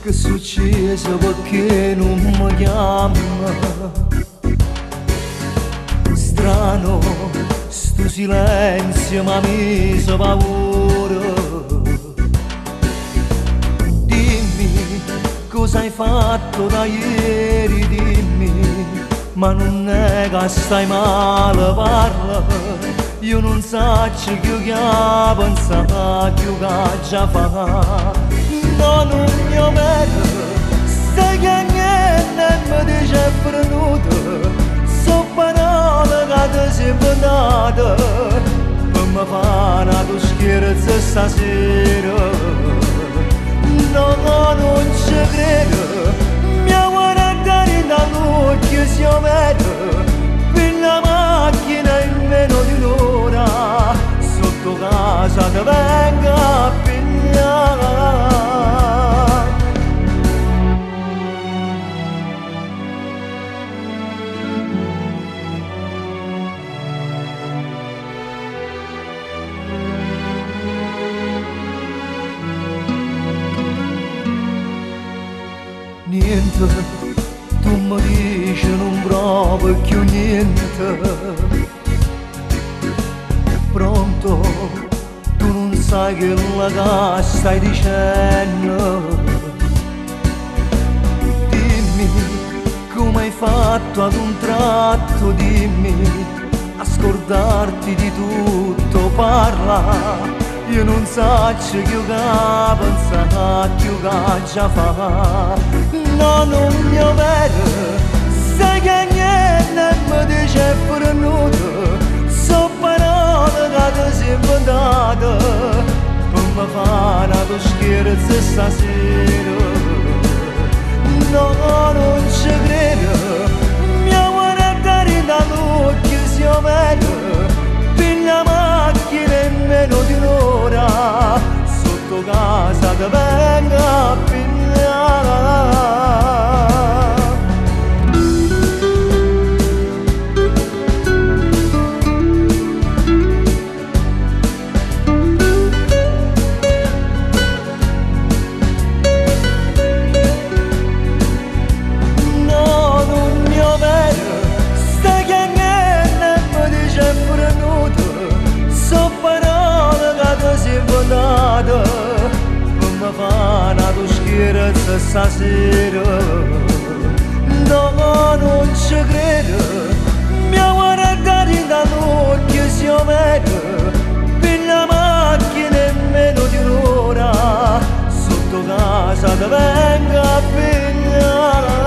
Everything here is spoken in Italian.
Che succede perché non mi chiama? Strano, sto silenzio mi ha messo paura. Dimmi cosa hai fatto da ieri, dimmi, ma non è che stai male, parla. Io non so che pensa che già fa. No, non mi vedo, stai che niente mi dice venuto. So parole che ti sei inventata per mi fare una scherzo stasera. No, no, non ci credo, mi ha guardato dall'occhio si vede. Per la macchina in meno di un'ora sotto casa ti vengo a pigliare. Niente, tu mi dici non provo più niente. Pronto, tu non sai che la che stai dicendo. Dimmi come hai fatto ad un tratto, dimmi a scordarti di tutto, parla. Io non so che pensa che già fa. No, non mi vedo, sai che niente mi dice venuto. So parole che ti sei inventata per mi fare una scherzo stasera. No, non ci credo, mi ha guardato dall'occhio si vede. Per la macchina in meno di un'ora sotto casa ti vengo a pigliare. No, non mi vedo, stai che niente mi dice venuto. So parole che ti sei inventata per mi fare una scherzo stasera. No, non ci credo, mi ha guardato dall'occhio si vede. Per la macchina in meno di un'ora sotto casa ti vengo a pigliare.